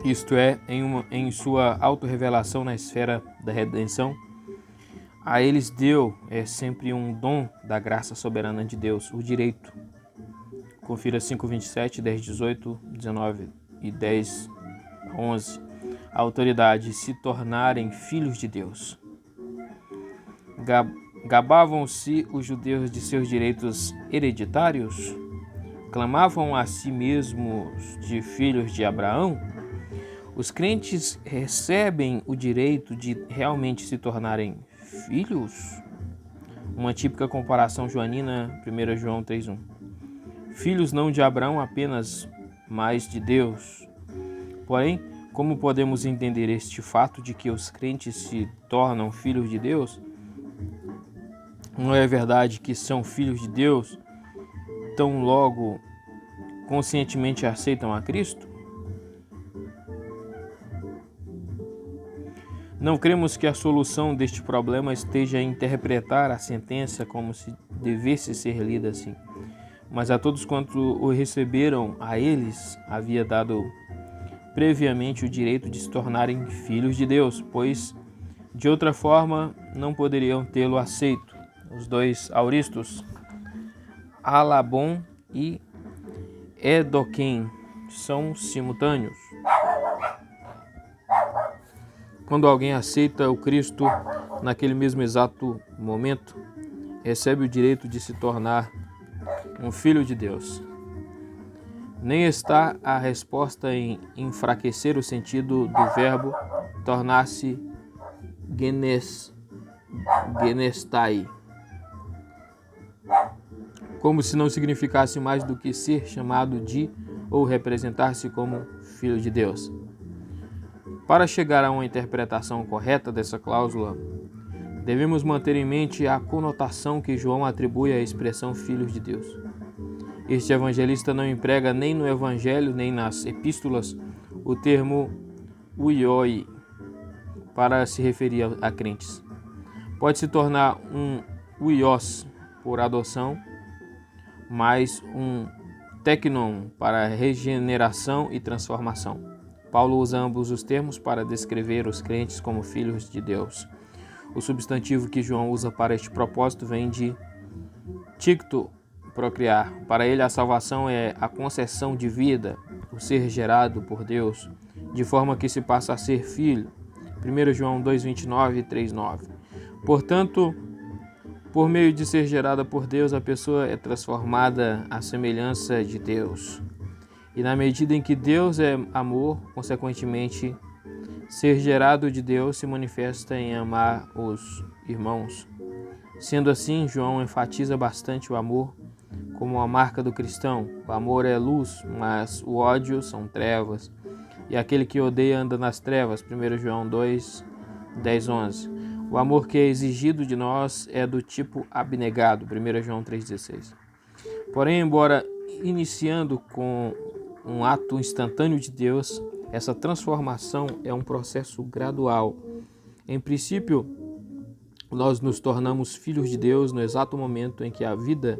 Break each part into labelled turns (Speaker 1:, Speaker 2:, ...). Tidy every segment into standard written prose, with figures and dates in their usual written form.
Speaker 1: isto é, em sua autorrevelação na esfera da redenção, a eles deu, sempre um dom da graça soberana de Deus, o direito. Confira 5:27, 10:18, 19 e 10:11. A autoridade de se tornarem filhos de Deus. Gabavam-se os judeus de seus direitos hereditários? Clamavam a si mesmos de filhos de Abraão? Os crentes recebem o direito de realmente se tornarem filhos? Uma típica comparação joanina, 1 João 3:1. Filhos não de Abraão apenas, mas de Deus. Porém, como podemos entender este fato de que os crentes se tornam filhos de Deus? Não é verdade que são filhos de Deus tão logo conscientemente aceitam a Cristo? Não cremos que a solução deste problema esteja em interpretar a sentença como se devesse ser lida assim, mas a todos quanto o receberam, a eles havia dado previamente o direito de se tornarem filhos de Deus, pois de outra forma não poderiam tê-lo aceito. Os dois auristos, Alabon e Edoquem, são simultâneos. Quando alguém aceita o Cristo naquele mesmo exato momento, recebe o direito de se tornar um filho de Deus. Nem está a resposta em enfraquecer o sentido do verbo tornar-se genestai, como se não significasse mais do que ser chamado de ou representar-se como filho de Deus. Para chegar a uma interpretação correta dessa cláusula, devemos manter em mente a conotação que João atribui à expressão filhos de Deus. Este evangelista não emprega nem no evangelho nem nas epístolas o termo uioi para se referir a crentes. Pode se tornar um uios por adoção, mais um teknon para regeneração e transformação. Paulo usa ambos os termos para descrever os crentes como filhos de Deus. O substantivo que João usa para este propósito vem de ticto, procriar. Para ele, a salvação é a concessão de vida, o ser gerado por Deus, de forma que se passa a ser filho. 1 João 2:29 e 3:9. Portanto, por meio de ser gerada por Deus, a pessoa é transformada à semelhança de Deus. E na medida em que Deus é amor, consequentemente, ser gerado de Deus se manifesta em amar os irmãos. Sendo assim, João enfatiza bastante o amor como a marca do cristão. O amor é luz, mas o ódio são trevas. E aquele que odeia anda nas trevas. 1 João 2, 10, 11. O amor que é exigido de nós é do tipo abnegado. 1 João 3,16. Porém, embora iniciando com um ato instantâneo de Deus, essa transformação é um processo gradual. Em princípio, nós nos tornamos filhos de Deus no exato momento em que a vida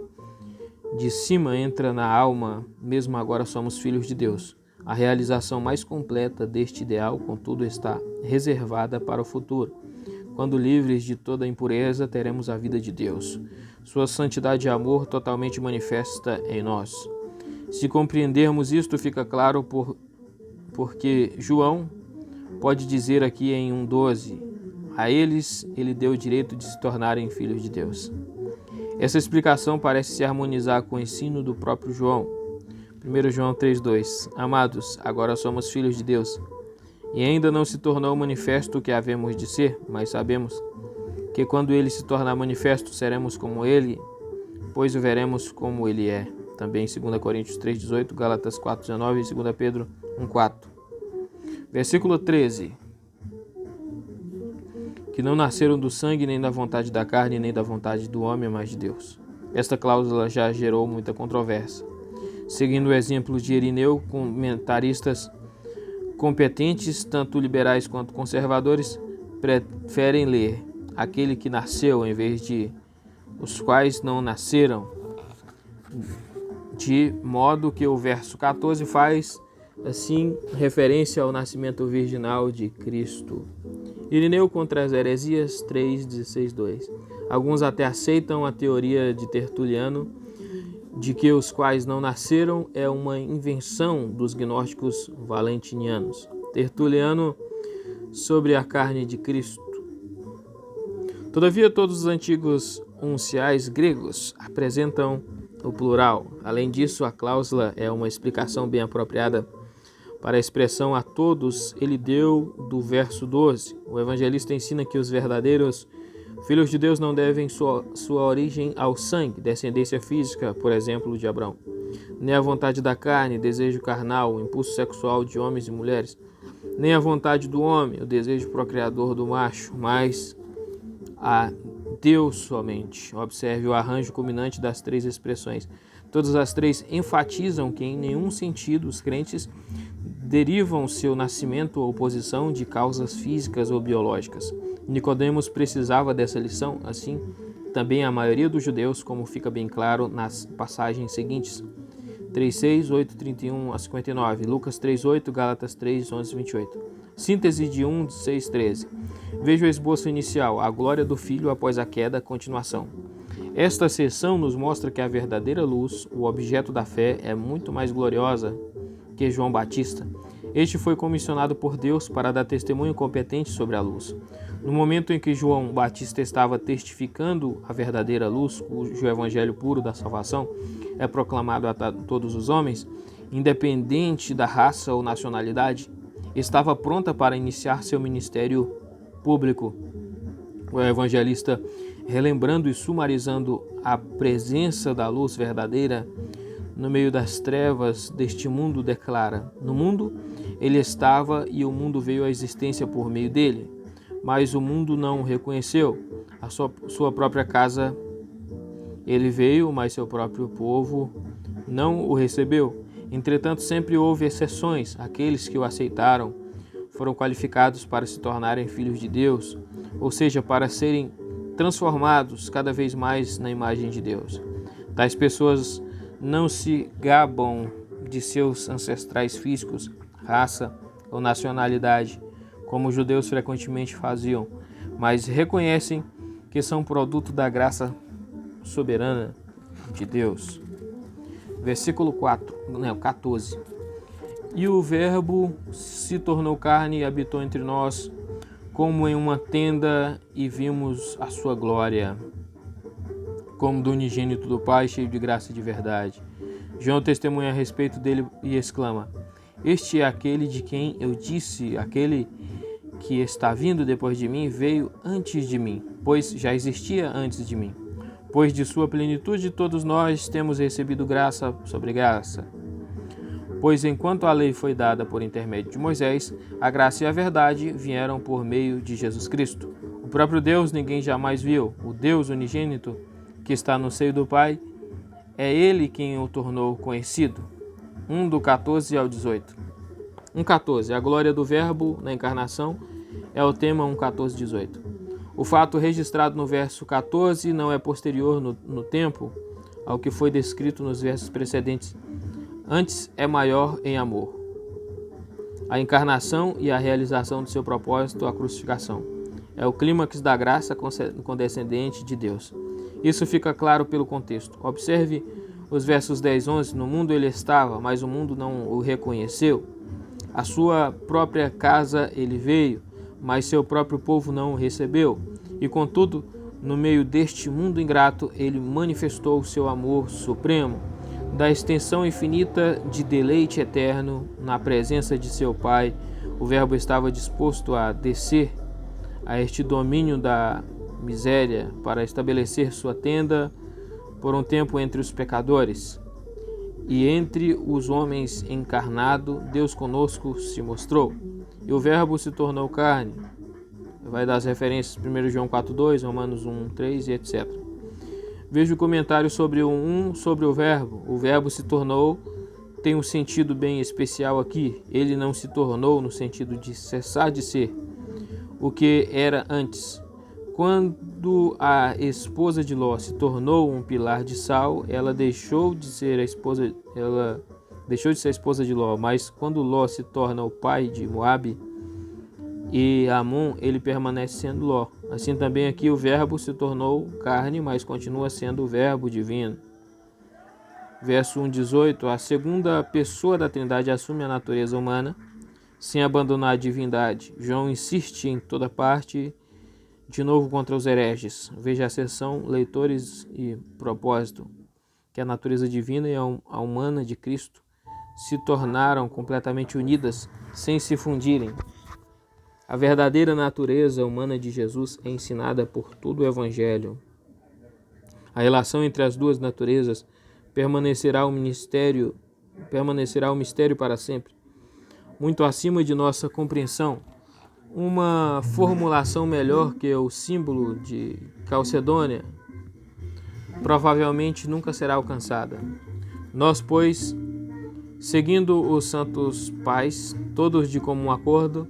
Speaker 1: de cima entra na alma, mesmo agora somos filhos de Deus. A realização mais completa deste ideal, contudo, está reservada para o futuro. Quando livres de toda impureza, teremos a vida de Deus. Sua santidade e amor totalmente manifesta em nós. Se compreendermos isto, fica claro porque João pode dizer aqui em 1,12, a eles ele deu o direito de se tornarem filhos de Deus. Essa explicação parece se harmonizar com o ensino do próprio João. 1 João 3,2. Amados, agora somos filhos de Deus. E ainda não se tornou manifesto o que havemos de ser, mas sabemos que quando ele se tornar manifesto, seremos como ele, pois o veremos como ele é. Também 2 Coríntios 3,18, Gálatas 4,19 e 2 Pedro 1,4. Versículo 13. Que não nasceram do sangue, nem da vontade da carne, nem da vontade do homem, mas de Deus. Esta cláusula já gerou muita controvérsia. Seguindo o exemplo de Irineu, comentaristas competentes, tanto liberais quanto conservadores, preferem ler aquele que nasceu em vez de os quais não nasceram, de modo que o verso 14 faz assim referência ao nascimento virginal de Cristo. Irineu contra as heresias 3:16-2. Alguns até aceitam a teoria de Tertuliano de que os quais não nasceram é uma invenção dos gnósticos valentinianos. Tertuliano sobre a carne de Cristo. Todavia, todos os antigos unciais gregos apresentam o plural. Além disso, a cláusula é uma explicação bem apropriada para a expressão a todos ele deu do verso 12. O evangelista ensina que os verdadeiros filhos de Deus não devem sua origem ao sangue, descendência física, por exemplo, de Abraão, nem à vontade da carne, desejo carnal, impulso sexual de homens e mulheres, nem à vontade do homem, o desejo procriador do macho, mas a Deus somente. Observe o arranjo culminante das três expressões. Todas as três enfatizam que em nenhum sentido os crentes derivam seu nascimento ou posição de causas físicas ou biológicas. Nicodemos precisava dessa lição, assim também a maioria dos judeus, como fica bem claro nas passagens seguintes. 3:6, 8:31 a 59, Lucas 3:8, Gálatas 3:11 a 28. Síntese de 1:6-13. Veja o esboço inicial, a glória do Filho após a queda, continuação. Esta seção nos mostra que a verdadeira luz, o objeto da fé, é muito mais gloriosa que João Batista. Este foi comissionado por Deus para dar testemunho competente sobre a luz. No momento em que João Batista estava testificando a verdadeira luz, cujo evangelho puro da salvação é proclamado a todos os homens, independente da raça ou nacionalidade, estava pronta para iniciar seu ministério público. O evangelista, relembrando e sumarizando a presença da luz verdadeira no meio das trevas deste mundo, declara: no mundo ele estava e o mundo veio à existência por meio dele, mas o mundo não o reconheceu. A sua própria casa ele veio, mas seu próprio povo não o recebeu. Entretanto, sempre houve exceções. Aqueles que o aceitaram foram qualificados para se tornarem filhos de Deus, ou seja, para serem transformados cada vez mais na imagem de Deus. Tais pessoas não se gabam de seus ancestrais físicos, raça ou nacionalidade, como os judeus frequentemente faziam, mas reconhecem que são produto da graça soberana de Deus. Versículo 14. E o Verbo se tornou carne e habitou entre nós, como em uma tenda, e vimos a sua glória, como do unigênito do Pai, cheio de graça e de verdade. João testemunha a respeito dele e exclama: este é aquele de quem eu disse, aquele que está vindo depois de mim veio antes de mim, pois já existia antes de mim. Pois de sua plenitude todos nós temos recebido graça sobre graça. Pois enquanto a lei foi dada por intermédio de Moisés, a graça e a verdade vieram por meio de Jesus Cristo. O próprio Deus ninguém jamais viu. O Deus unigênito que está no seio do Pai, é Ele quem o tornou conhecido. 1 do 14 ao 18. 1:14. A glória do Verbo na encarnação é o tema 1:14-18. O fato registrado no verso 14 não é posterior no tempo ao que foi descrito nos versos precedentes. Antes é maior em amor. A encarnação e a realização do seu propósito, a crucificação, é o clímax da graça condescendente de Deus. Isso fica claro pelo contexto. Observe os versos 10 e 11. No mundo ele estava, mas o mundo não o reconheceu. A sua própria casa ele veio, mas seu próprio povo não o recebeu. E contudo, no meio deste mundo ingrato, ele manifestou o seu amor supremo, da extensão infinita de deleite eterno na presença de seu Pai. O Verbo estava disposto a descer a este domínio da miséria para estabelecer sua tenda por um tempo entre os pecadores. E entre os homens encarnado, Deus conosco se mostrou. E o Verbo se tornou carne. Vai dar as referências 1 João 4:2, Romanos 1:3 e etc. Veja o comentário sobre sobre o Verbo. O Verbo se tornou, tem um sentido bem especial aqui. Ele não se tornou no sentido de cessar de ser o que era antes. Quando a esposa de Ló se tornou um pilar de sal, ela deixou de ser a esposa deixou de ser a esposa de Ló, mas quando Ló se torna o pai de Moabe e Amon, ele permanece sendo Ló. Assim também aqui o verbo se tornou carne, mas continua sendo o verbo divino. Verso 1:18, a segunda pessoa da Trindade assume a natureza humana, sem abandonar a divindade. João insiste em toda parte, de novo contra os hereges. Veja a seção Leitores e Propósito, que a natureza divina e a humana de Cristo se tornaram completamente unidas, sem se fundirem. A verdadeira natureza humana de Jesus é ensinada por todo o Evangelho. A relação entre as duas naturezas permanecerá um mistério para sempre, muito acima de nossa compreensão. Uma formulação melhor que o símbolo de Calcedônia provavelmente nunca será alcançada. Nós, pois, seguindo os santos pais, todos de comum acordo,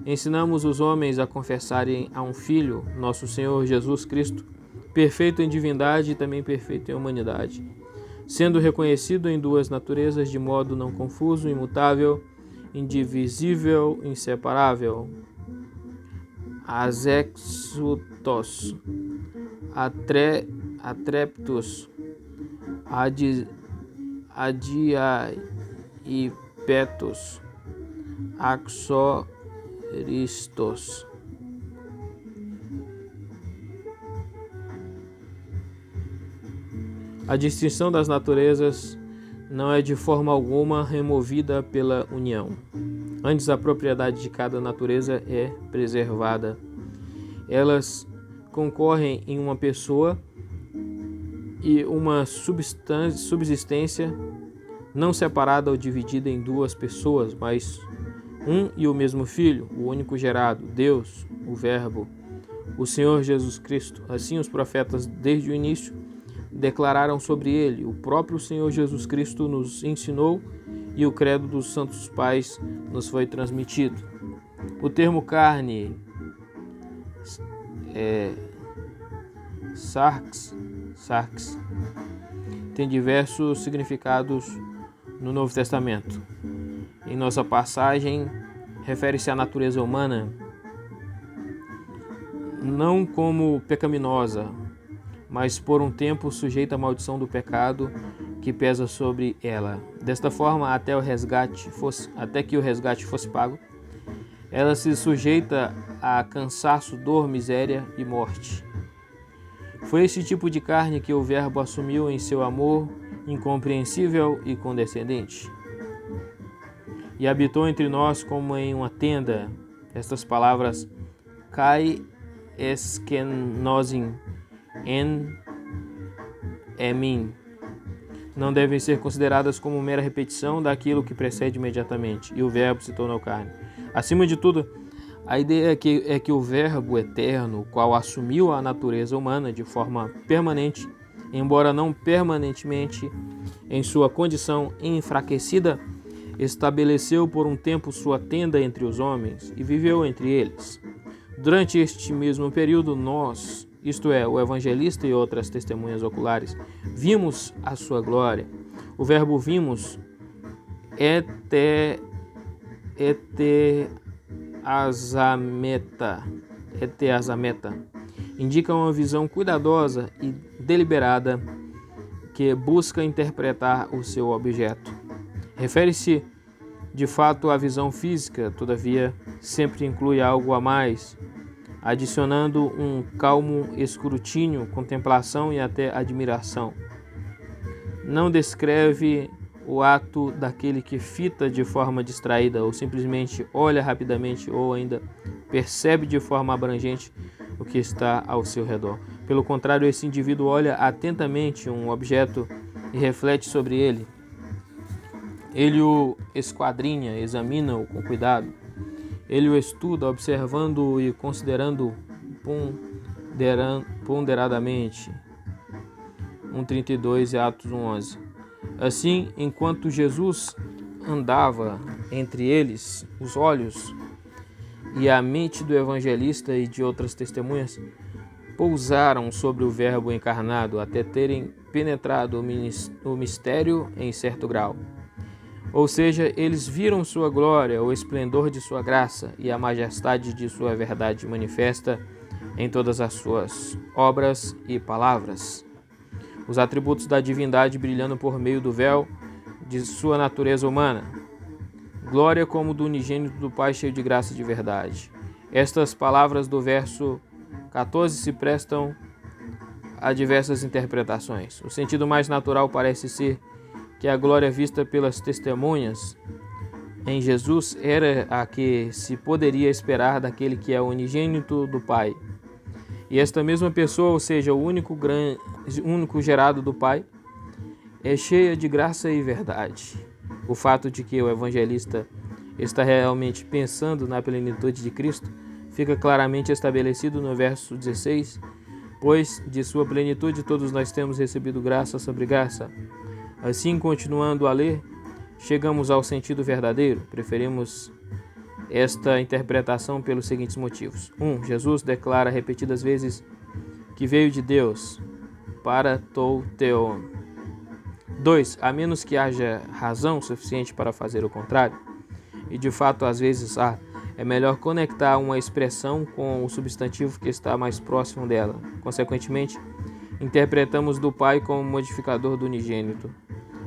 Speaker 1: ensinamos os homens a confessarem a um Filho, nosso Senhor Jesus Cristo, perfeito em divindade e também perfeito em humanidade, sendo reconhecido em duas naturezas de modo não confuso, imutável, indivisível, inseparável. Azexutos, atreptus, adiaipetos, axoristos. A distinção das naturezas não é de forma alguma removida pela união. Antes, a propriedade de cada natureza é preservada. Elas concorrem em uma pessoa e uma subsistência não separada ou dividida em duas pessoas, mas um e o mesmo Filho, o único gerado, Deus, o Verbo, o Senhor Jesus Cristo. Assim, os profetas, desde o início, declararam sobre ele. O próprio Senhor Jesus Cristo nos ensinou e o credo dos santos pais nos foi transmitido. O termo carne, sarx, tem diversos significados no Novo Testamento. Em nossa passagem, refere-se à natureza humana não como pecaminosa, mas por um tempo sujeita à maldição do pecado que pesa sobre ela. Desta forma, até que o resgate fosse pago, ela se sujeita a cansaço, dor, miséria e morte. Foi esse tipo de carne que o Verbo assumiu em seu amor incompreensível e condescendente, e habitou entre nós como em uma tenda. Estas palavras, kai eskenosin en emin, não devem ser consideradas como mera repetição daquilo que precede imediatamente, e o Verbo se tornou carne. Acima de tudo, a ideia é que o Verbo eterno, o qual assumiu a natureza humana de forma permanente, embora não permanentemente em sua condição enfraquecida, estabeleceu por um tempo sua tenda entre os homens e viveu entre eles. Durante este mesmo período, nós, isto é, o evangelista e outras testemunhas oculares, vimos a sua glória. O verbo vimos eteazameta indica uma visão cuidadosa e deliberada que busca interpretar o seu objeto. Refere-se de fato à visão física, todavia sempre inclui algo a mais, adicionando um calmo escrutínio, contemplação e até admiração. Não descreve o ato daquele que fita de forma distraída ou simplesmente olha rapidamente ou ainda percebe de forma abrangente o que está ao seu redor. Pelo contrário, esse indivíduo olha atentamente um objeto e reflete sobre ele. Ele o esquadrinha, examina-o com cuidado. Ele o estuda, observando-o e considerando-o ponderadamente. 1:32 e Atos 1:11. Assim, enquanto Jesus andava entre eles, os olhos e a mente do evangelista e de outras testemunhas pousaram sobre o Verbo encarnado até terem penetrado o mistério em certo grau. Ou seja, eles viram sua glória, o esplendor de sua graça e a majestade de sua verdade manifesta em todas as suas obras e palavras. Os atributos da divindade brilhando por meio do véu de sua natureza humana. Glória como do unigênito do Pai, cheio de graça e de verdade. Estas palavras do verso 14 se prestam a diversas interpretações. O sentido mais natural parece ser que a glória vista pelas testemunhas em Jesus era a que se poderia esperar daquele que é o unigênito do Pai. E esta mesma pessoa, ou seja, o único gerado do Pai, é cheia de graça e verdade. O fato de que o evangelista está realmente pensando na plenitude de Cristo fica claramente estabelecido no verso 16, pois de sua plenitude todos nós temos recebido graça sobre graça. Assim, continuando a ler, chegamos ao sentido verdadeiro. Preferimos esta interpretação pelos seguintes motivos. 1. Jesus declara repetidas vezes que veio de Deus, para tou theon. 2. A menos que haja razão suficiente para fazer o contrário, e de fato às vezes há, é melhor conectar uma expressão com o substantivo que está mais próximo dela. Consequentemente, interpretamos do Pai como modificador do unigênito.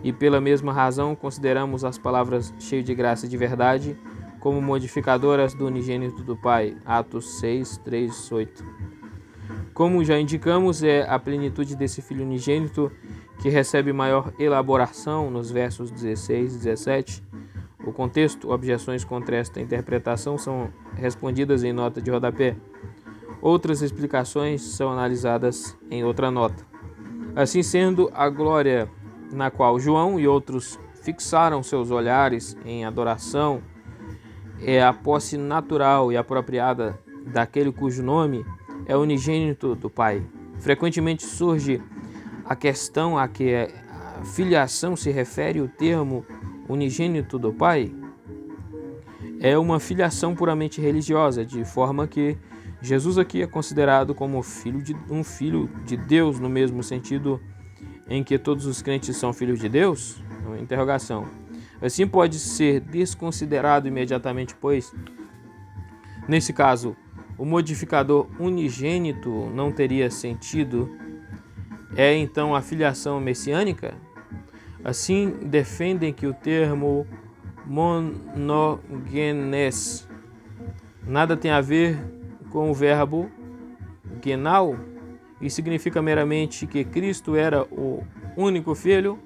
Speaker 1: E pela mesma razão, consideramos as palavras cheio de graça e de verdade como modificadoras do unigênito do Pai. Atos 6, 3, 8. Como já indicamos, é a plenitude desse Filho unigênito que recebe maior elaboração nos versos 16 e 17. O contexto, objeções contra esta interpretação são respondidas em nota de rodapé. Outras explicações são analisadas em outra nota. Assim sendo, a glória na qual João e outros fixaram seus olhares em adoração é a posse natural e apropriada daquele cujo nome é unigênito do Pai. Frequentemente surge a questão a que a filiação se refere o termo unigênito do Pai. É uma filiação puramente religiosa, de forma que Jesus aqui é considerado como um filho de Deus no mesmo sentido em que todos os crentes são filhos de Deus? É uma interrogação. Assim pode ser desconsiderado imediatamente, pois, nesse caso, o modificador unigênito não teria sentido. É então a filiação messiânica? Assim, defendem que o termo monogenes nada tem a ver com o verbo genau, e significa meramente que Cristo era o único filho,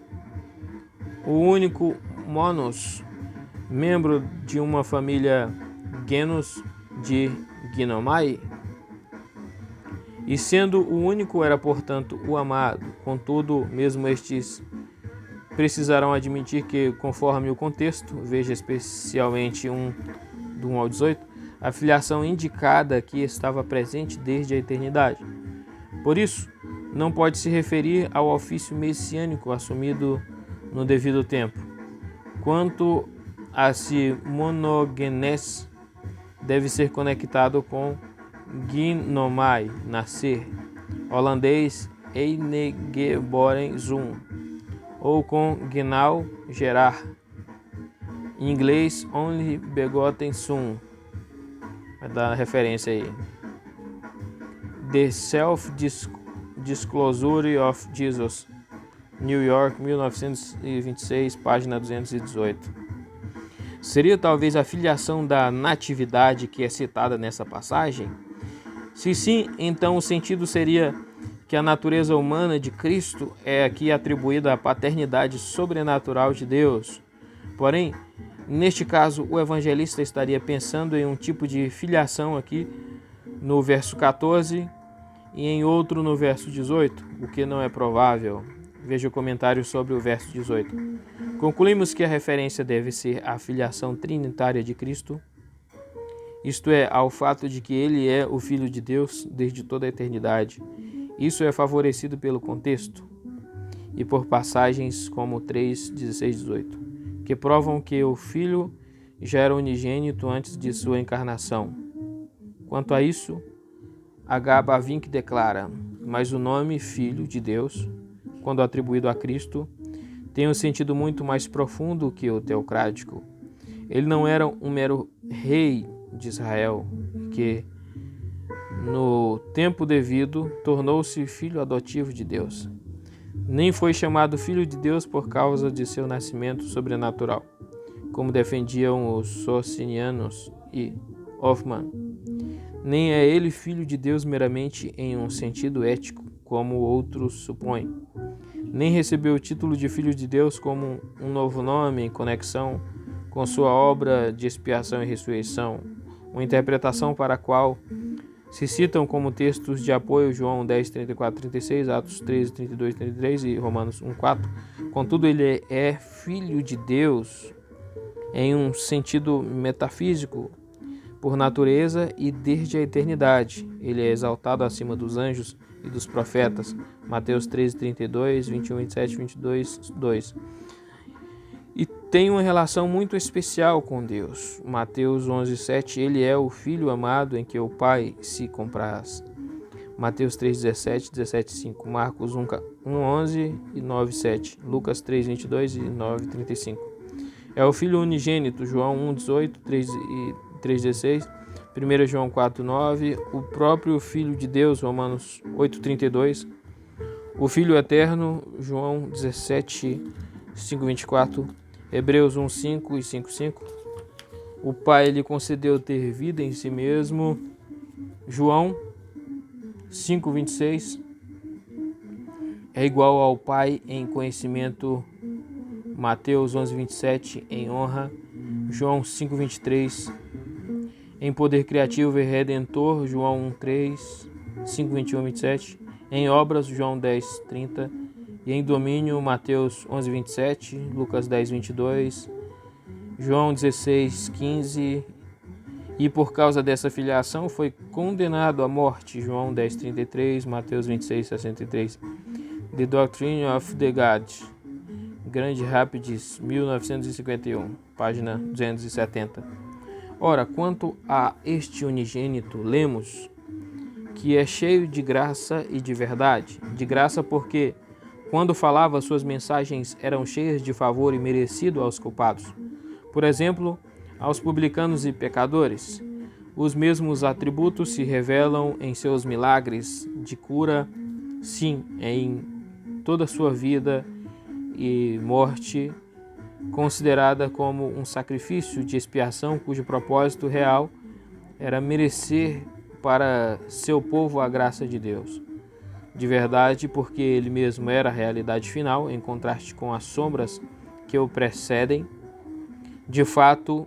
Speaker 1: o único monos, membro de uma família genus de ginomai, e sendo o único era, portanto, o amado. Contudo, mesmo estes precisarão admitir que, conforme o contexto, veja especialmente do 1 ao 18, a filiação indicada aqui estava presente desde a eternidade. Por isso, não pode se referir ao ofício messiânico assumido no devido tempo. Quanto a se monogenes, deve ser conectado com ginomai, nascer, holandês enegeboren zoom, ou com ginau, gerar, em inglês only begotten son. Vai dar referência aí. The Self-Disclosure of Jesus, New York, 1926, página 218. Seria talvez a filiação da natividade que é citada nessa passagem? Se sim, então o sentido seria que a natureza humana de Cristo é aqui atribuída à paternidade sobrenatural de Deus. Porém, neste caso, o evangelista estaria pensando em um tipo de filiação aqui no verso 14 e em outro no verso 18, o que não é provável. Veja o comentário sobre o verso 18. Concluímos que a referência deve ser à filiação trinitária de Cristo, isto é, ao fato de que ele é o Filho de Deus desde toda a eternidade. Isso é favorecido pelo contexto e por passagens como 3, 16, 18, que provam que o Filho já era unigênito antes de sua encarnação. Quanto a isso, H. Bavinck declara: mas o nome Filho de Deus, quando atribuído a Cristo, tem um sentido muito mais profundo que o teocrático. Ele não era um mero rei de Israel, que, no tempo devido, tornou-se filho adotivo de Deus. Nem foi chamado filho de Deus por causa de seu nascimento sobrenatural, como defendiam os Socinianos e Hoffman. Nem é ele filho de Deus meramente em um sentido ético, como outros supõem. Nem recebeu o título de filho de Deus como um novo nome em conexão com sua obra de expiação e ressurreição, uma interpretação para a qual se citam como textos de apoio João 10, 34, 36, Atos 13, 32, 33 e Romanos 1, 4. Contudo, ele é filho de Deus em um sentido metafísico, por natureza e desde a eternidade. Ele é exaltado acima dos anjos e dos profetas. Mateus 13, 32, 21, 27, 22, 2. E tem uma relação muito especial com Deus. Mateus 11, 7, ele é o Filho amado em que o Pai se compraz. Mateus 3, 17, 17, 5. Marcos 1, 11 e 9, 7. Lucas 3, 22 e 9, 35. É o Filho unigênito. João 1, 18, 3 e 3,16, 1 João 4,9, o próprio Filho de Deus, Romanos 8,32, o Filho eterno, João 17, 5,24, Hebreus 1,5 e 5,5, o Pai lhe concedeu ter vida em si mesmo, João 5,26, é igual ao Pai em conhecimento, Mateus 11,27, em honra, João 5,23, em poder criativo e redentor, João 1,3, 5,21 e 27, em obras, João 10, 30, e em domínio, Mateus 11, 27, Lucas 10, 22, João 16, 15, e por causa dessa filiação foi condenado à morte, João 10, 33, Mateus 26, 63. The Doctrine of the God, Grand Rapids, 1951, página 270. Ora, quanto a este unigênito, lemos que é cheio de graça e de verdade. De graça porque, quando falava, suas mensagens eram cheias de favor e merecido aos culpados. Por exemplo, aos publicanos e pecadores. Os mesmos atributos se revelam em seus milagres de cura, sim, em toda a sua vida e morte, considerada como um sacrifício de expiação cujo propósito real era merecer para seu povo a graça de Deus. De verdade, porque ele mesmo era a realidade final, em contraste com as sombras que o precedem, de fato,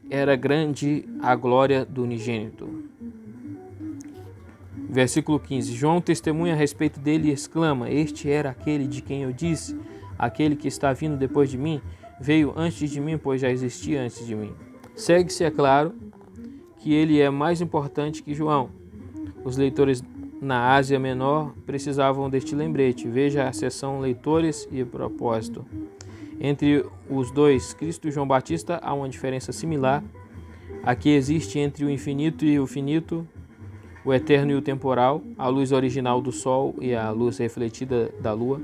Speaker 1: era grande a glória do unigênito. Versículo 15. João testemunha a respeito dele e exclama: este era aquele de quem eu disse, aquele que está vindo depois de mim, veio antes de mim, pois já existia antes de mim. Segue-se, é claro, que ele é mais importante que João. Os leitores na Ásia Menor precisavam deste lembrete. Veja a seção Leitores e Propósito. Entre os dois, Cristo e João Batista, há uma diferença similar a que existe entre o infinito e o finito, o eterno e o temporal, a luz original do sol e a luz refletida da lua.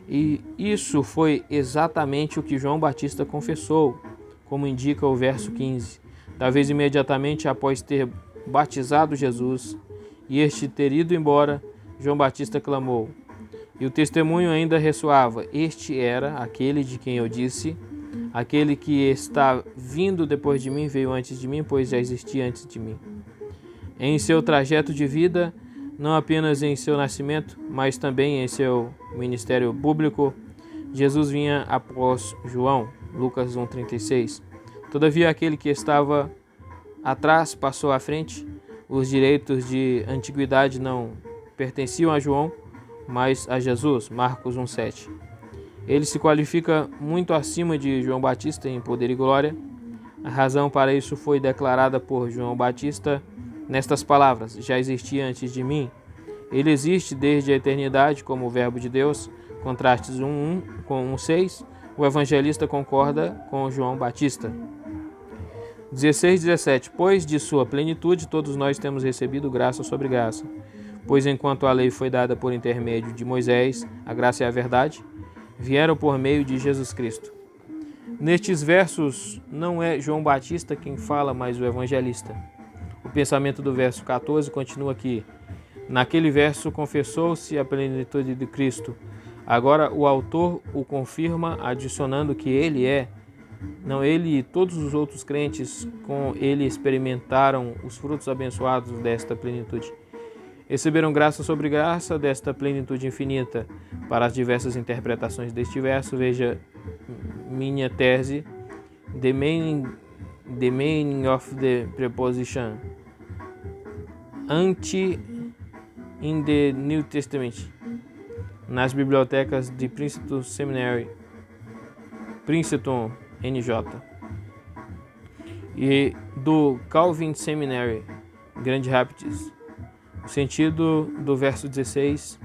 Speaker 1: E isso foi exatamente o que João Batista confessou, como indica o verso 15. Talvez imediatamente após ter batizado Jesus e este ter ido embora, João Batista clamou. E o testemunho ainda ressoava: este era aquele de quem eu disse, aquele que está vindo depois de mim veio antes de mim, pois já existia antes de mim. Em seu trajeto de vida, não apenas em seu nascimento, mas também em seu ministério público, Jesus vinha após João, Lucas 1,36. Todavia, aquele que estava atrás passou à frente. Os direitos de antiguidade não pertenciam a João, mas a Jesus, Marcos 1,7. Ele se qualifica muito acima de João Batista em poder e glória. A razão para isso foi declarada por João Batista nestas palavras: já existia antes de mim. Ele existe desde a eternidade como o Verbo de Deus. Contrastes 1:1 com 1:6. O evangelista concorda com João Batista. 16:17. Pois de sua plenitude todos nós temos recebido graça sobre graça. Pois enquanto a lei foi dada por intermédio de Moisés, a graça e a verdade vieram por meio de Jesus Cristo. Nestes versos, não é João Batista quem fala, mas o evangelista. O pensamento do verso 14 continua aqui. Naquele verso confessou-se a plenitude de Cristo. Agora o autor o confirma, adicionando que ele e todos os outros crentes com ele experimentaram os frutos abençoados desta plenitude. Receberam graça sobre graça desta plenitude infinita. Para as diversas interpretações deste verso, veja minha tese, The Meaning of the Preposition Anti in the New Testament, nas bibliotecas de Princeton Seminary, Princeton, NJ, e do Calvin Seminary, Grand Rapids. O sentido do verso 16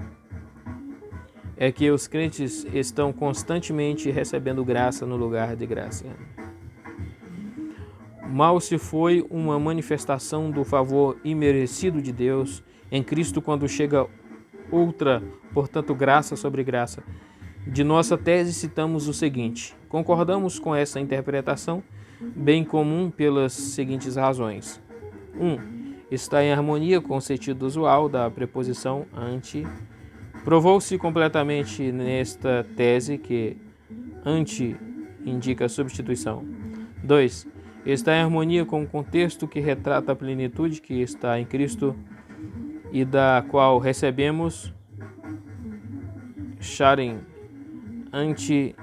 Speaker 1: é que os crentes estão constantemente recebendo graça no lugar de graça. Mal se foi uma manifestação do favor imerecido de Deus em Cristo quando chega outra, portanto, graça sobre graça. De nossa tese citamos o seguinte: concordamos com essa interpretação, bem comum pelas seguintes razões. 1. Está em harmonia com o sentido usual da preposição anti. Provou-se completamente nesta tese que anti indica substituição. 2. Está em harmonia com o contexto que retrata a plenitude que está em Cristo e da qual recebemos charin anti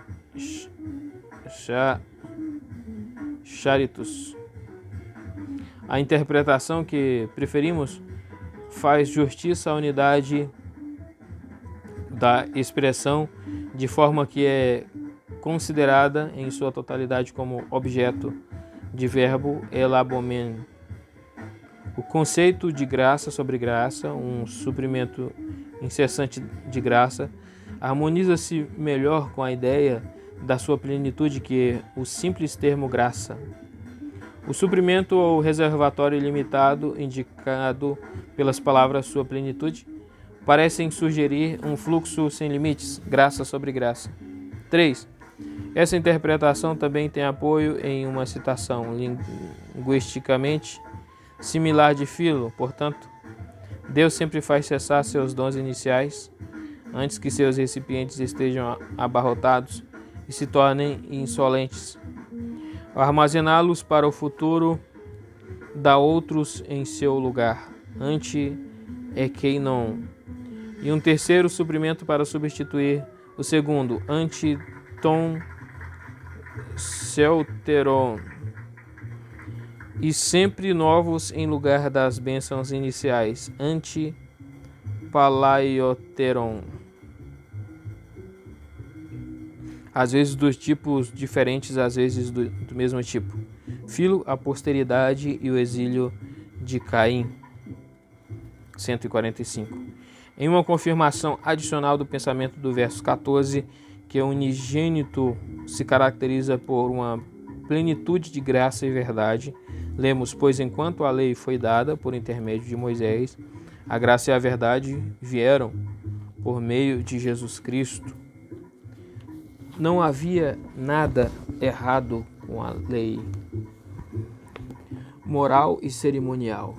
Speaker 1: charitus. A interpretação que preferimos faz justiça à unidade da expressão, de forma que é considerada em sua totalidade como objeto de verbo elabomen. O conceito de graça sobre graça, um suprimento incessante de graça, harmoniza-se melhor com a ideia da sua plenitude que o simples termo graça. O suprimento ou reservatório ilimitado, indicado pelas palavras sua plenitude, parecem sugerir um fluxo sem limites, graça sobre graça. 3. Essa interpretação também tem apoio em uma citação linguisticamente similar de Filo. Portanto, Deus sempre faz cessar seus dons iniciais antes que seus recipientes estejam abarrotados e se tornem insolentes. Ao armazená-los para o futuro, dá outros em seu lugar, anti-ekeinon, e um terceiro suprimento para substituir o segundo, anti-ton celteron, e sempre novos em lugar das bênçãos iniciais, anti-palaioteron. Às vezes dos tipos diferentes, às vezes do mesmo tipo. Filo, a posteridade e o exílio de Caim. 145. Em uma confirmação adicional do pensamento do verso 14, que o unigênito se caracteriza por uma plenitude de graça e verdade, lemos: pois enquanto a lei foi dada por intermédio de Moisés, a graça e a verdade vieram por meio de Jesus Cristo. Não havia nada errado com a lei moral e cerimonial.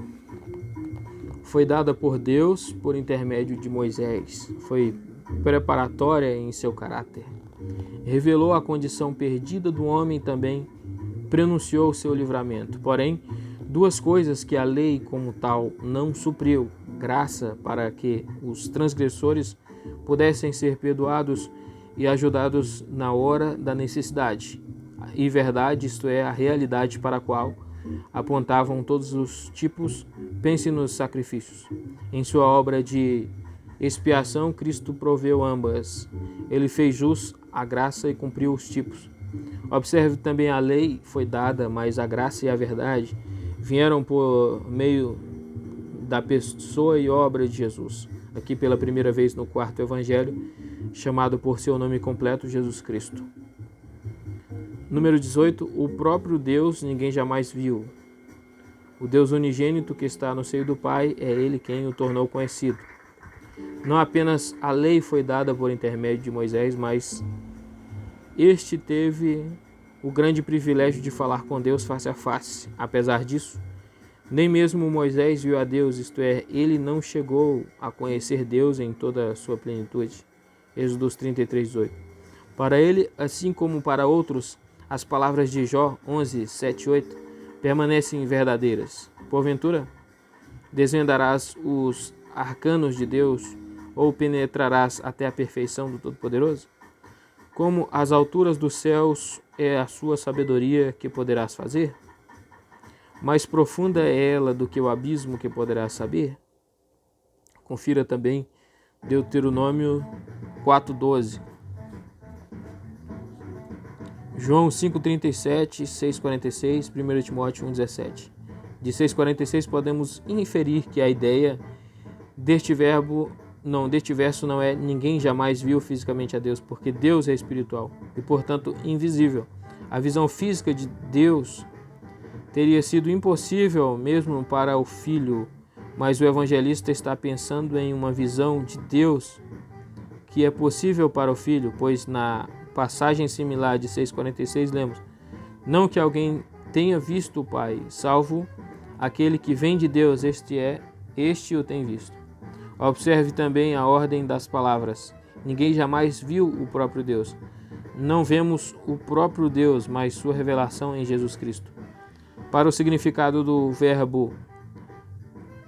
Speaker 1: Foi dada por Deus por intermédio de Moisés. Foi preparatória em seu caráter. Revelou a condição perdida do homem, também prenunciou seu livramento. Porém, duas coisas que a lei como tal não supriu: graça para que os transgressores pudessem ser perdoados e ajudados na hora da necessidade, e verdade, isto é, a realidade para a qual apontavam todos os tipos. Pense nos sacrifícios. Em sua obra de expiação, Cristo proveu ambas. Ele fez jus à graça e cumpriu os tipos. Observe também: a lei foi dada, mas a graça e a verdade vieram por meio da pessoa e obra de Jesus. Aqui pela primeira vez no quarto evangelho, chamado por seu nome completo, Jesus Cristo. Número 18. O próprio Deus ninguém jamais viu. O Deus unigênito que está no seio do Pai, é Ele quem o tornou conhecido. Não apenas a lei foi dada por intermédio de Moisés, mas Este teve o grande privilégio de falar com Deus face a face. Apesar disso, nem mesmo Moisés viu a Deus, isto é, ele não chegou a conhecer Deus em toda a sua plenitude. Êxodo 33:8. Para ele, assim como para outros, as palavras de Jó 11:7-8 permanecem verdadeiras. Porventura, desvendarás os arcanos de Deus ou penetrarás até a perfeição do Todo-Poderoso? Como as alturas dos céus é a sua sabedoria, que poderás fazer? Mais profunda é ela do que o abismo, que poderás saber? Confira também Deuteronômio 4:12. João 5:37, 6:46, 1 Timóteo 1:17. De 6:46 podemos inferir que a ideia deste verso não é: ninguém jamais viu fisicamente a Deus, porque Deus é espiritual e, portanto, invisível. A visão física de Deus teria sido impossível mesmo para o Filho, mas o evangelista está pensando em uma visão de Deus que é possível para o Filho, pois na passagem similar de 6:46 lemos: não que alguém tenha visto o Pai, salvo aquele que vem de Deus, este o tem visto. Observe também a ordem das palavras. Ninguém jamais viu o próprio Deus. Não vemos o próprio Deus, mas sua revelação em Jesus Cristo. Para o significado do verbo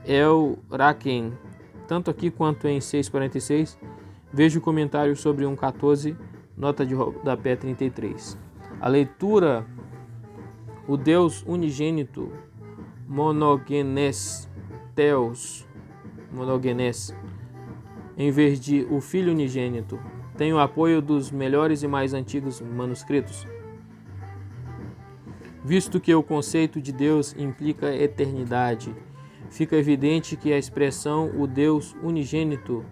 Speaker 1: el-raken, tanto aqui quanto em 6:46, veja o comentário sobre 1:14, nota de rodapé 33. A leitura: o Deus unigênito, monogenes, Theos, monogenes, em vez de o Filho unigênito, tem o apoio dos melhores e mais antigos manuscritos. Visto que o conceito de Deus implica eternidade, fica evidente que a expressão o Deus unigênito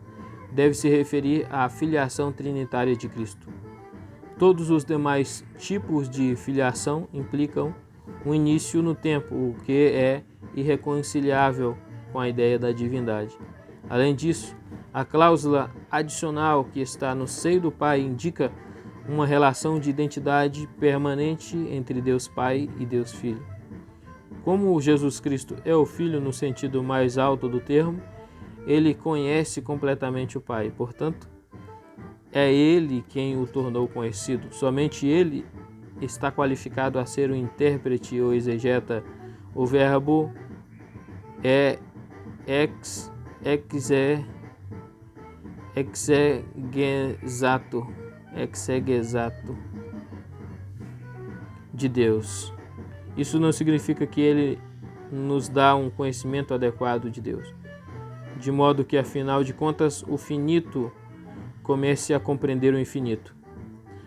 Speaker 1: deve se referir à filiação trinitária de Cristo. Todos os demais tipos de filiação implicam um início no tempo, o que é irreconciliável com a ideia da divindade. Além disso, a cláusula adicional que está no seio do Pai indica uma relação de identidade permanente entre Deus Pai e Deus Filho. Como Jesus Cristo é o Filho no sentido mais alto do termo, ele conhece completamente o Pai, portanto, é ele quem o tornou conhecido. Somente ele está qualificado a ser o intérprete ou exegeta. O verbo é exegesato de Deus. Isso não significa que ele nos dá um conhecimento adequado de Deus, de modo que, afinal de contas, o finito comece a compreender o infinito.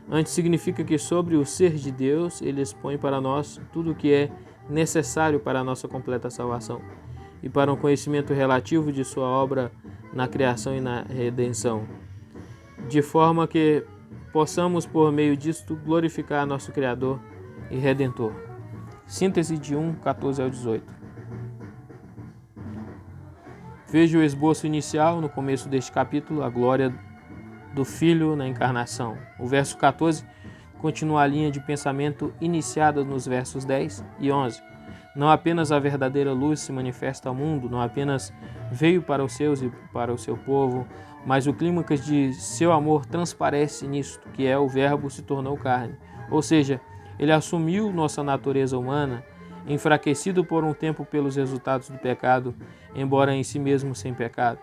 Speaker 1: Antes, significa que sobre o ser de Deus, ele expõe para nós tudo o que é necessário para a nossa completa salvação e para um conhecimento relativo de sua obra na criação e na redenção, de forma que possamos, por meio disto, glorificar nosso Criador e Redentor. Síntese de 1:14-18. Veja o esboço inicial no começo deste capítulo, a glória do Filho na encarnação. O verso 14 continua a linha de pensamento iniciada nos versos 10 e 11. Não apenas a verdadeira luz se manifesta ao mundo, não apenas veio para os seus e para o seu povo, mas o clímax de seu amor transparece nisto, que é: o Verbo se tornou carne. Ou seja, ele assumiu nossa natureza humana, enfraquecido por um tempo pelos resultados do pecado, embora em si mesmo sem pecado.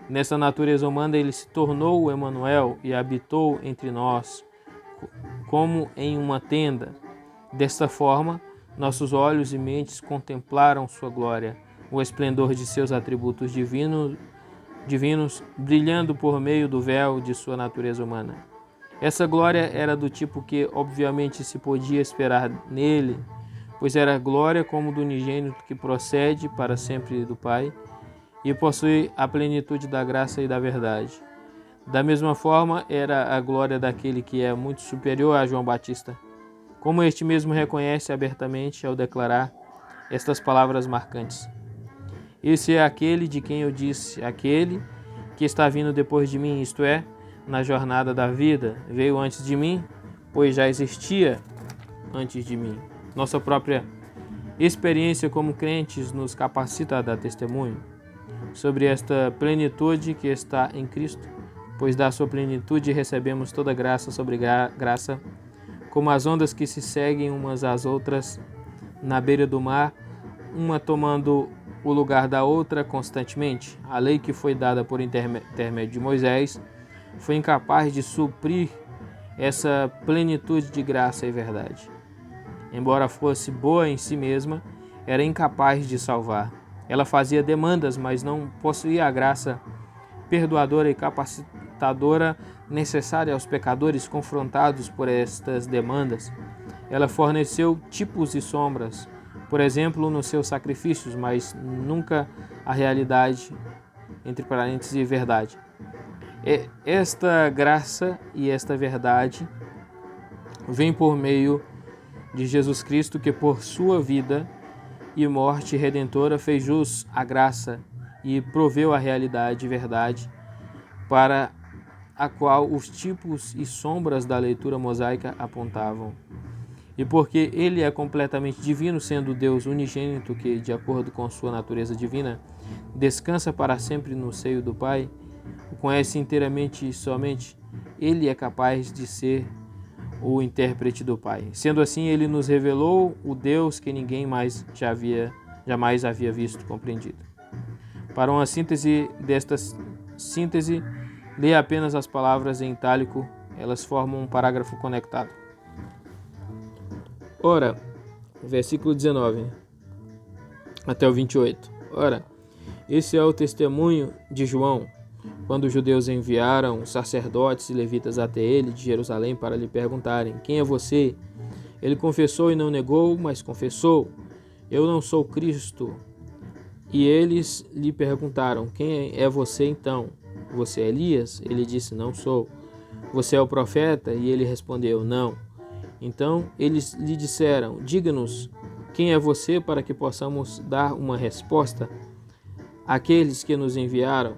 Speaker 1: Nessa natureza humana ele se tornou o Emanuel e habitou entre nós, como em uma tenda. Desta forma, nossos olhos e mentes contemplaram sua glória, o esplendor de seus atributos divinos brilhando por meio do véu de sua natureza humana. Essa glória era do tipo que obviamente se podia esperar nele, pois era glória como do unigênito que procede para sempre do Pai e possui a plenitude da graça e da verdade. Da mesma forma, era a glória daquele que é muito superior a João Batista, como este mesmo reconhece abertamente ao declarar estas palavras marcantes: esse é aquele de quem eu disse, aquele que está vindo depois de mim, isto é, na jornada da vida, veio antes de mim, pois já existia antes de mim. Nossa própria experiência como crentes nos capacita a dar testemunho sobre esta plenitude que está em Cristo, pois da sua plenitude recebemos toda graça sobre graça, como as ondas que se seguem umas às outras na beira do mar, uma tomando o lugar da outra constantemente. A lei que foi dada por intermédio de Moisés foi incapaz de suprir essa plenitude de graça e verdade. Embora fosse boa em si mesma, era incapaz de salvar. Ela fazia demandas, mas não possuía a graça perdoadora e capacitadora necessária aos pecadores confrontados por estas demandas. Ela forneceu tipos e sombras, por exemplo, nos seus sacrifícios, mas nunca a realidade, entre parênteses, verdade. Esta graça e esta verdade vem por meio de Jesus Cristo, que por sua vida e morte redentora fez jus à graça e proveu a realidade e verdade para a qual os tipos e sombras da leitura mosaica apontavam. E porque ele é completamente divino, sendo Deus unigênito que, de acordo com sua natureza divina, descansa para sempre no seio do Pai, o conhece inteiramente e somente ele é capaz de ser o intérprete do Pai. Sendo assim, ele nos revelou o Deus que ninguém mais jamais havia visto, compreendido. Para uma síntese desta síntese, lê apenas as palavras em itálico, elas formam um parágrafo conectado. Ora, versículo 19 até o 28. Ora, esse é o testemunho de João, quando os judeus enviaram sacerdotes e levitas até ele de Jerusalém para lhe perguntarem: quem é você? Ele confessou e não negou, mas confessou: eu não sou Cristo. E eles lhe perguntaram: quem é você então? Você é Elias? Ele disse: não sou. Você é o profeta? E ele respondeu: não. Então eles lhe disseram: diga-nos, quem é você, para que possamos dar uma resposta àqueles que nos enviaram.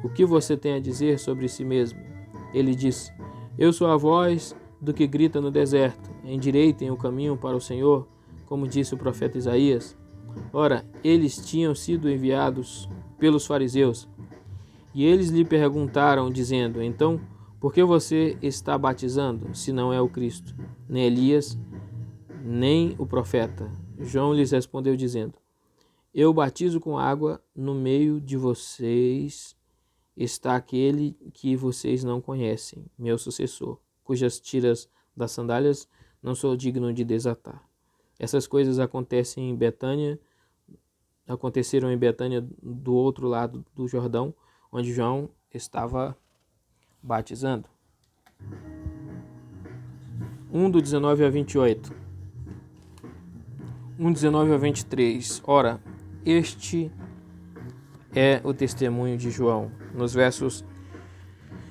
Speaker 1: O que você tem a dizer sobre si mesmo? Ele disse: eu sou a voz do que grita no deserto: endireitem o caminho para o Senhor, como disse o profeta Isaías. Ora, eles tinham sido enviados pelos fariseus. E eles lhe perguntaram, dizendo: então, por que você está batizando, se não é o Cristo, nem Elias, nem o profeta? João lhes respondeu, dizendo: eu batizo com água, no meio de vocês está aquele que vocês não conhecem, meu sucessor, cujas tiras das sandálias não sou digno de desatar. Essas coisas aconteceram em Betânia, do outro lado do Jordão, onde João estava batizando. 1 do 19 a 28. 1:19 a 23. Ora, este é o testemunho de João. Nos versos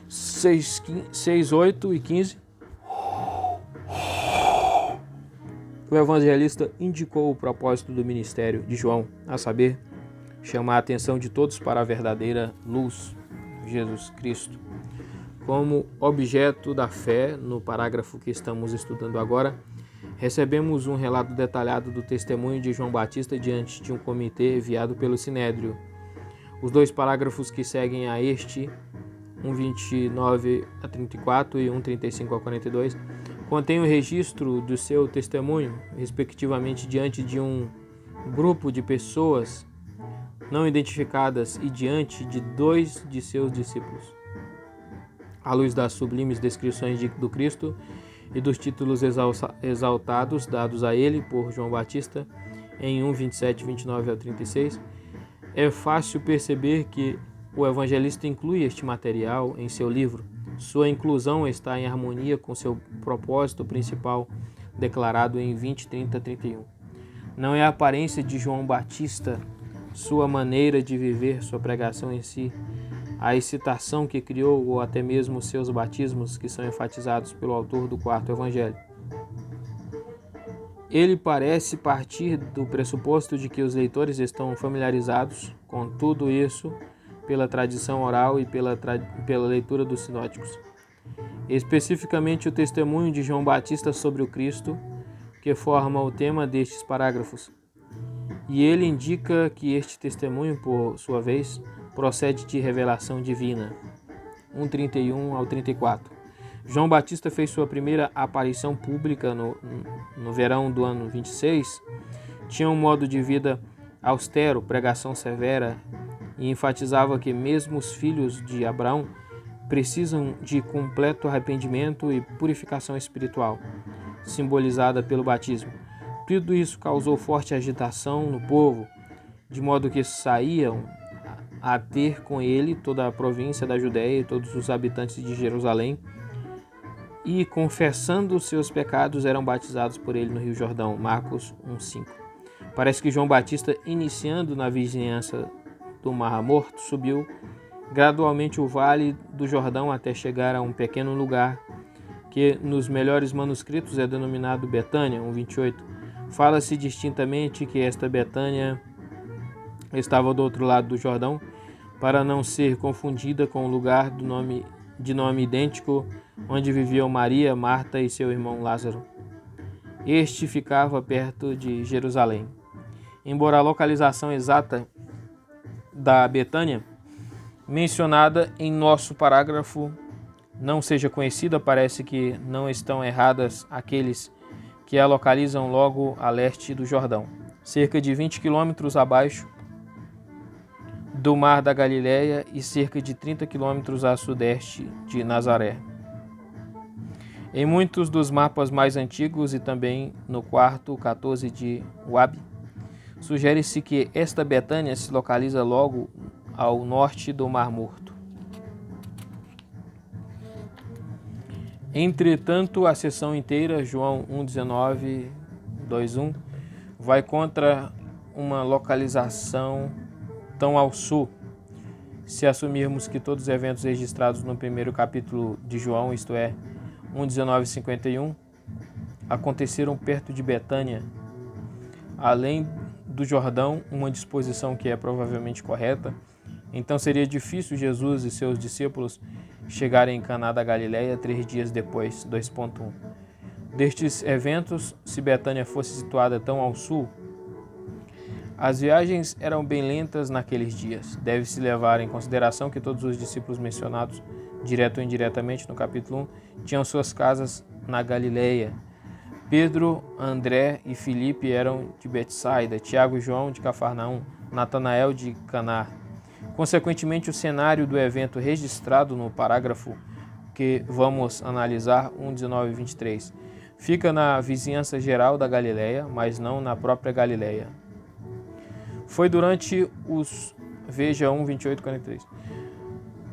Speaker 1: 6, 8 e 15, o evangelista indicou o propósito do ministério de João, a saber, chamar a atenção de todos para a verdadeira luz, Jesus Cristo. Como objeto da fé, no parágrafo que estamos estudando agora, recebemos um relato detalhado do testemunho de João Batista diante de um comitê enviado pelo Sinédrio. Os dois parágrafos que seguem a este, 1:29 a 34 e 1:35 a 42, contêm o registro do seu testemunho, respectivamente diante de um grupo de pessoas não identificadas e diante de 2 de seus discípulos. À luz das sublimes descrições do Cristo e dos títulos exaltados dados a ele por João Batista em 1:27, 29 a 36, é fácil perceber que o evangelista inclui este material em seu livro. Sua inclusão está em harmonia com seu propósito principal, declarado em 20, 30 a 31. Não é a aparência de João Batista, sua maneira de viver, sua pregação em si, a excitação que criou ou até mesmo seus batismos que são enfatizados pelo autor do 4º evangelho. Ele parece partir do pressuposto de que os leitores estão familiarizados com tudo isso pela tradição oral e pela leitura dos sinóticos. especificamente o testemunho de João Batista sobre o Cristo, que forma o tema destes parágrafos. E ele indica que este testemunho, por sua vez, procede de revelação divina. 1:31 ao 34. João Batista fez sua primeira aparição pública no verão do ano 26. Tinha um modo de vida austero, pregação severa, e enfatizava que mesmo os filhos de Abraão precisam de completo arrependimento e purificação espiritual, simbolizada pelo batismo. Tudo isso causou forte agitação no povo, de modo que saíam a ter com ele toda a província da Judéia e todos os habitantes de Jerusalém, e confessando os seus pecados eram batizados por ele no Rio Jordão. Marcos 1:5. Parece que João Batista, iniciando na vizinhança do Mar Morto, subiu gradualmente o vale do Jordão até chegar a um pequeno lugar que nos melhores manuscritos é denominado Betânia, 1:28. Fala-se distintamente que esta Betânia estava do outro lado do Jordão, para não ser confundida com o lugar de nome idêntico onde viviam Maria, Marta e seu irmão Lázaro. Este ficava perto de Jerusalém. Embora a localização exata da Betânia, mencionada em nosso parágrafo, não seja conhecida, parece que não estão erradas aqueles que a localizam logo a leste do Jordão, cerca de 20 quilômetros abaixo do Mar da Galileia e cerca de 30 quilômetros a sudeste de Nazaré. Em muitos dos mapas mais antigos e também no quarto 14 de Uabe, sugere-se que esta Betânia se localiza logo ao norte do Mar Morto. Entretanto, a seção inteira, João 1:19, 2:1, vai contra uma localização tão ao sul, se assumirmos que todos os eventos registrados no primeiro capítulo de João, isto é, 1:19-51, aconteceram perto de Betânia, além do Jordão, uma disposição que é provavelmente correta. Então seria difícil Jesus e seus discípulos chegarem em Caná da Galileia 3 dias depois. 2.1. Destes eventos, se Betânia fosse situada tão ao sul, as viagens eram bem lentas naqueles dias. Deve-se levar em consideração que todos os discípulos mencionados, direto ou indiretamente, no capítulo 1, tinham suas casas na Galileia. Pedro, André e Filipe eram de Betsaida, Tiago e João de Cafarnaum, Natanael de Caná. Consequentemente, o cenário do evento registrado no parágrafo que vamos analisar, 1:19-23, fica na vizinhança geral da Galileia, mas não na própria Galileia. Foi durante os... Veja 1:28-43.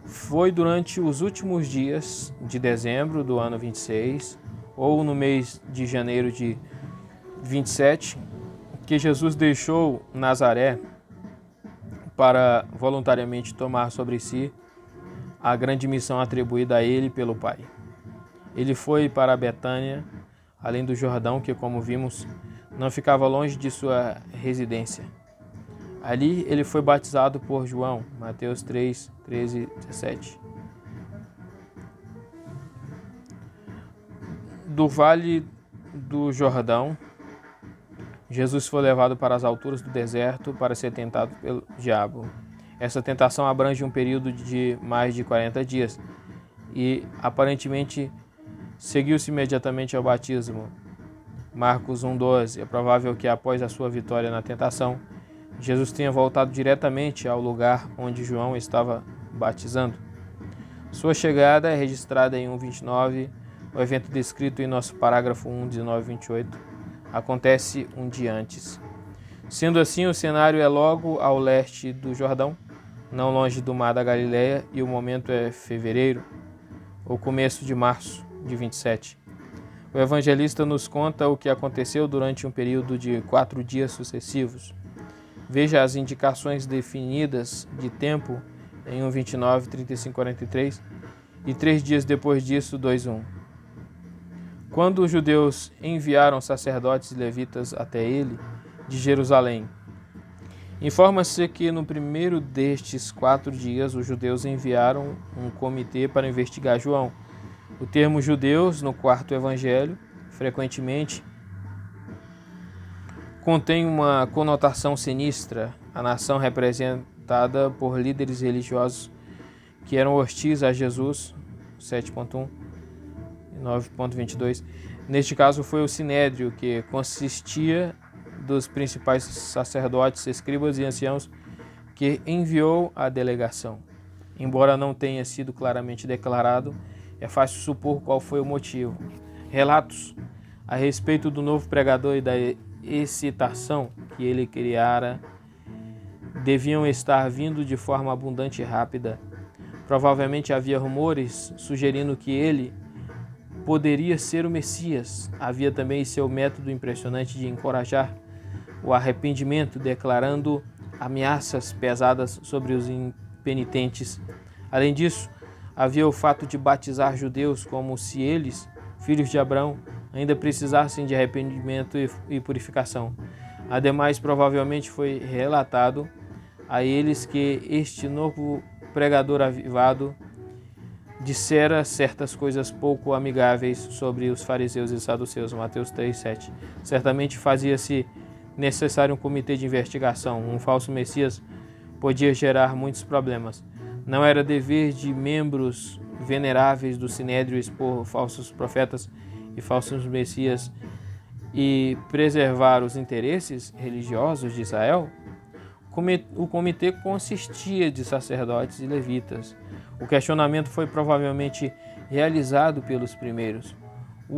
Speaker 1: Foi durante os últimos dias de dezembro do ano 26, ou no mês de janeiro de 27, que Jesus deixou Nazaré para voluntariamente tomar sobre si a grande missão atribuída a ele pelo Pai. Ele foi para Betânia, além do Jordão, que, como vimos, não ficava longe de sua residência. Ali ele foi batizado por João, Mateus 3, 13, 17. Do Vale do Jordão, Jesus foi levado para as alturas do deserto para ser tentado pelo diabo. Essa tentação abrange um período de mais de 40 dias e, aparentemente, seguiu-se imediatamente ao batismo. Marcos 1:12. É provável que, após a sua vitória na tentação, Jesus tenha voltado diretamente ao lugar onde João estava batizando. Sua chegada é registrada em 1:29. O evento descrito em nosso parágrafo 1:19-28 acontece um dia antes. Sendo assim, o cenário é logo ao leste do Jordão, não longe do Mar da Galileia, e o momento é fevereiro, ou começo de março de 27. O evangelista nos conta o que aconteceu durante um período de 4 dias sucessivos. Veja as indicações definidas de tempo em 1:29, 35, 43 e 3 dias depois disso, 2:1. Quando os judeus enviaram sacerdotes e levitas até ele, de Jerusalém, informa-se que no primeiro destes 4 dias os judeus enviaram um comitê para investigar João, O termo judeus, no quarto evangelho, frequentemente contém uma conotação sinistra. A nação representada por líderes religiosos que eram hostis a Jesus, 7.1 e 9.22. Neste caso foi o Sinédrio, que consistia dos principais sacerdotes, escribas e anciãos, que enviou a delegação. Embora não tenha sido claramente declarado, é fácil supor qual foi o motivo. Relatos a respeito do novo pregador e da excitação que ele criara deviam estar vindo de forma abundante e rápida. Provavelmente havia rumores sugerindo que ele poderia ser o Messias. Havia também seu método impressionante de encorajar o arrependimento, declarando ameaças pesadas sobre os impenitentes. Além disso, havia o fato de batizar judeus como se eles, filhos de Abraão, ainda precisassem de arrependimento e purificação. Ademais, provavelmente foi relatado a eles que este novo pregador avivado dissera certas coisas pouco amigáveis sobre os fariseus e saduceus, Mateus 3:7. Certamente fazia-se necessário um comitê de investigação. Um falso Messias podia gerar muitos problemas. Não era dever de membros veneráveis do Sinédrio expor falsos profetas e falsos messias e preservar os interesses religiosos de Israel? O comitê consistia de sacerdotes e levitas. O questionamento foi provavelmente realizado pelos primeiros.